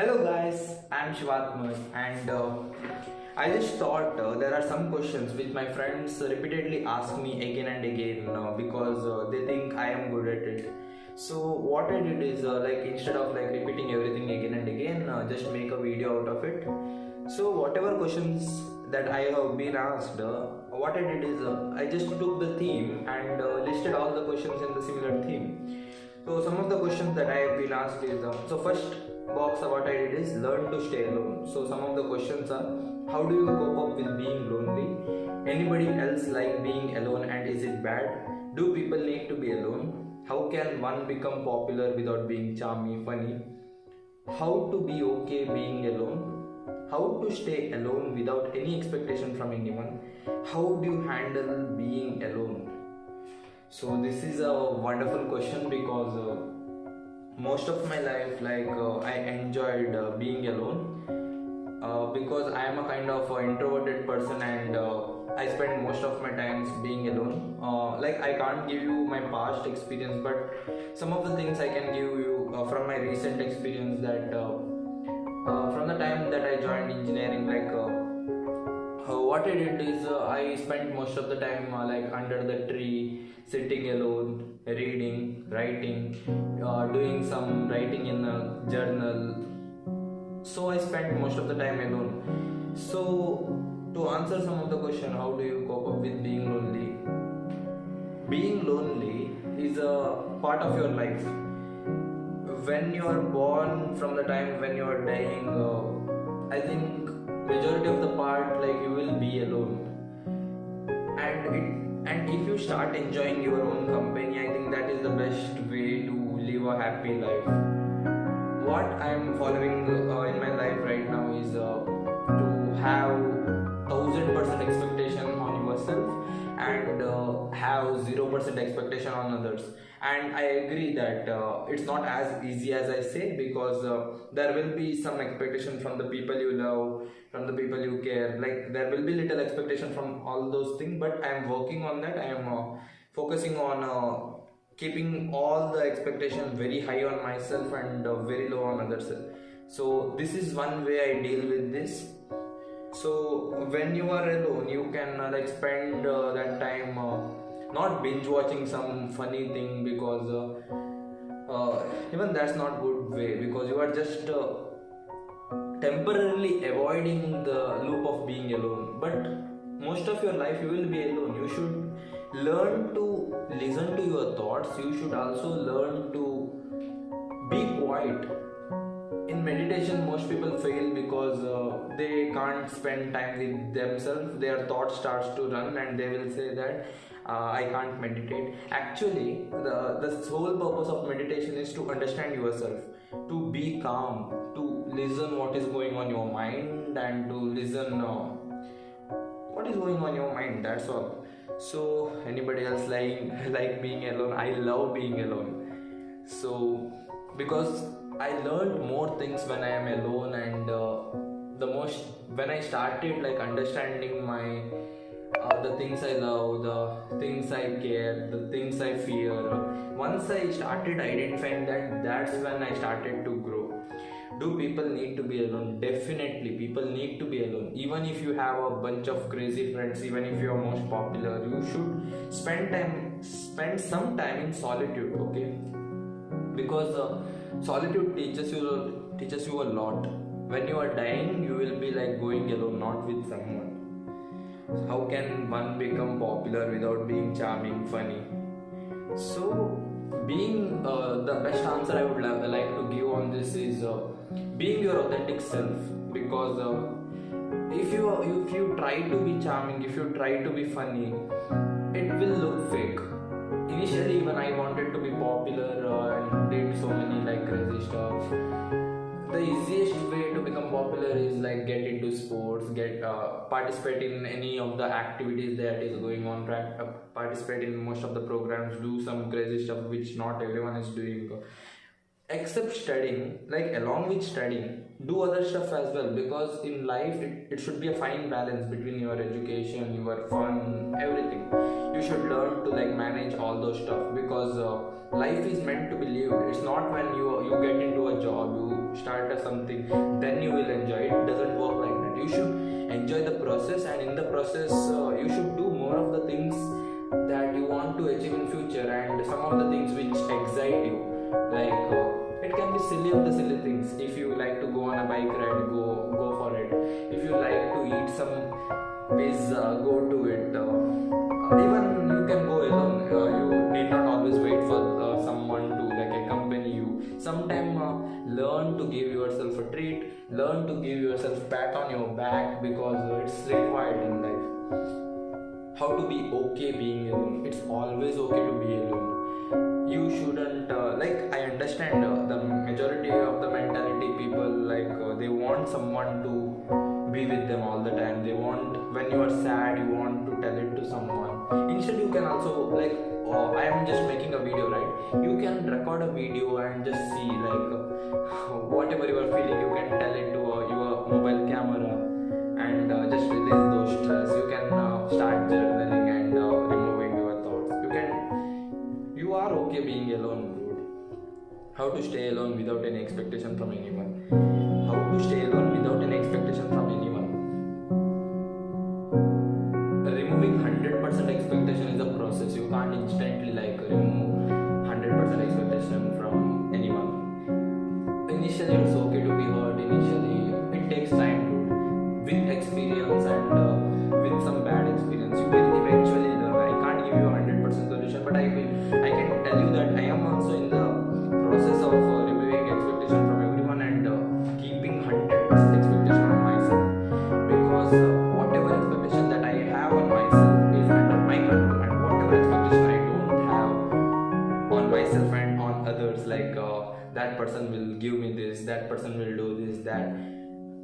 Hello guys, I'm Shivatman and I just thought there are some questions which my friends repeatedly ask me again and again because they think I am good at it. So what I did is instead of repeating everything again and again, just make a video out of it. So whatever questions that I have been asked, what I did is I just took the theme and listed all the questions in the similar theme. So some of the questions that I have been asked is so first box what I did is learn to stay alone. So some of the questions are, how do you cope up with being lonely? Anybody else like being alone and is it bad? Do people need to be alone? How can one become popular without being charming, funny? How to be okay being alone? How to stay alone without any expectation from anyone? How do you handle being alone? So this is a wonderful question because most of my life I enjoyed being alone because I am a kind of introverted person and I spend most of my times being alone. I can't give you my past experience, but some of the things I can give you from my recent experience that from the time that I joined engineering, what I did is I spent most of the time under the tree, sitting alone, reading, writing, doing some writing in a journal. So I spent most of the time alone. So to answer some of the question, how do you cope up with being lonely? Being lonely is a part of your life. When you are born, from the time when you are dying, I think majority of the part you will be alone, and if you start enjoying your own company, I think that is the best way to live a happy life. What I am following in my life right now is to have 1000% expectation on yourself and have 0% expectation on others. And I agree that it's not as easy as I say, because there will be some expectation from the people you love, from the people you care. There will be little expectation from all those things, but I am working on that. I am focusing on keeping all the expectation very high on myself and very low on others. So this is one way I deal with this. So when you are alone, you can spend that time not binge watching some funny thing, because even that's not good way, because you are just temporarily avoiding the loop of being alone. But most of your life you will be alone. You should learn to listen to your thoughts. You should also learn to be quiet. In meditation, most people fail because they can't spend time with themselves. Their thought starts to run and they will say that I can't meditate. Actually, the sole purpose of meditation is to understand yourself, to be calm, to listen what is going on your mind, and to listen what is going on your mind. That's all. So anybody else like being alone? I love being alone. So because I learned more things when I am alone, and when I started understanding my the things I love, the things I care, the things I fear. Once I started identifying that, that's when I started to grow. Do people need to be alone? Definitely, people need to be alone. Even if you have a bunch of crazy friends, even if you are most popular, you should spend some time in solitude. Okay, because solitude teaches you a lot. When you are dying, you will be going alone, not with someone. How can one become popular without being charming, funny? So being the best answer I would like to give on this is being your authentic self. Because if you try to be charming, if you try to be funny, it will look fake. Initially, when I wanted to be popular and did so many crazy stuff, the easiest way to become popular is get into sports, get participate in any of the activities that is going on, participate in most of the programs, do some crazy stuff which not everyone is doing. except studying, like along with studying, do other stuff as well, because in life it should be a fine balance between your education, your fun, everything. You should learn to like manage all those stuff, because life is meant to be lived. It's not when you get into a job, you start something, then you will enjoy it. It doesn't work like that. You should enjoy the process, and in the process you should do more of the things that you want to achieve in future, and some of the things which excite you, like it can be silly of the silly things. If you like to go on a bike ride, go for it. If you like to eat some pizza, go to it. Even you can go alone. You need not always wait for someone to like accompany you. Sometime learn to give yourself a treat, learn to give yourself pat on your back, because it's required in life. How to be okay being alone. It's always okay to be alone. You shouldn't like, I understand the majority of the mentality people, like they want someone to be with them all the time. They want, when you are sad, you want to tell it to someone. Instead you can also like, I am just making a video, right? You can record a video and just see like whatever you are feeling, you can tell it to your mobile camera, and just release those stress. You can start journaling and removing your thoughts. You are okay being alone, dude. How to stay alone without any expectation from anyone. How to stay alone without any expectation from anyone. Removing 100% expectation is a process. You can't instantly like remove 100% expectation from anyone. Initially it's okay to be hurt. Initially it takes time, dude. With experience and with some bad experience, you will eventually learn. I can't give you a 100% solution, but I can tell you that I am also in the process of removing expectation from everyone and keeping 100% expectation on myself, because whatever expectation that I have on myself is under my control, and whatever expectation I don't have on myself and on others, like that person will give me this, that person will do this,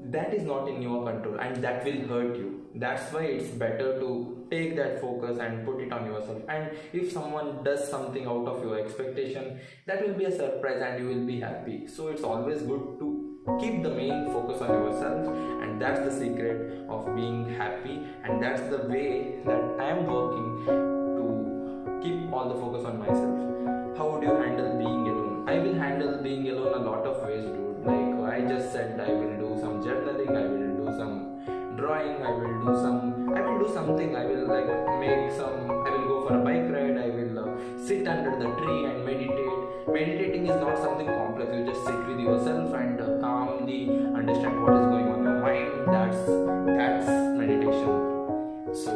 that is not in your control, and that will hurt you. That's why it's better to take that focus and put it on yourself. And if someone does something out of your expectation, that will be a surprise and you will be happy. So it's always good to keep the main focus on yourself, and that's the secret of being happy, and that's the way that I am working to keep all the focus on myself. How would you handle being alone? I will handle being alone a lot of ways, dude. Like I just said, I will do some journaling, I will do some drawing, I will do something, I will like I will go for a bike ride, I will sit under the tree and meditate. Meditating is not something complex. You just sit with yourself and calmly understand what is going on in your mind. That's meditation. So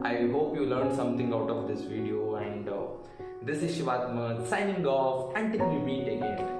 I hope you learned something out of this video, and this is Shivatma signing off until we meet again.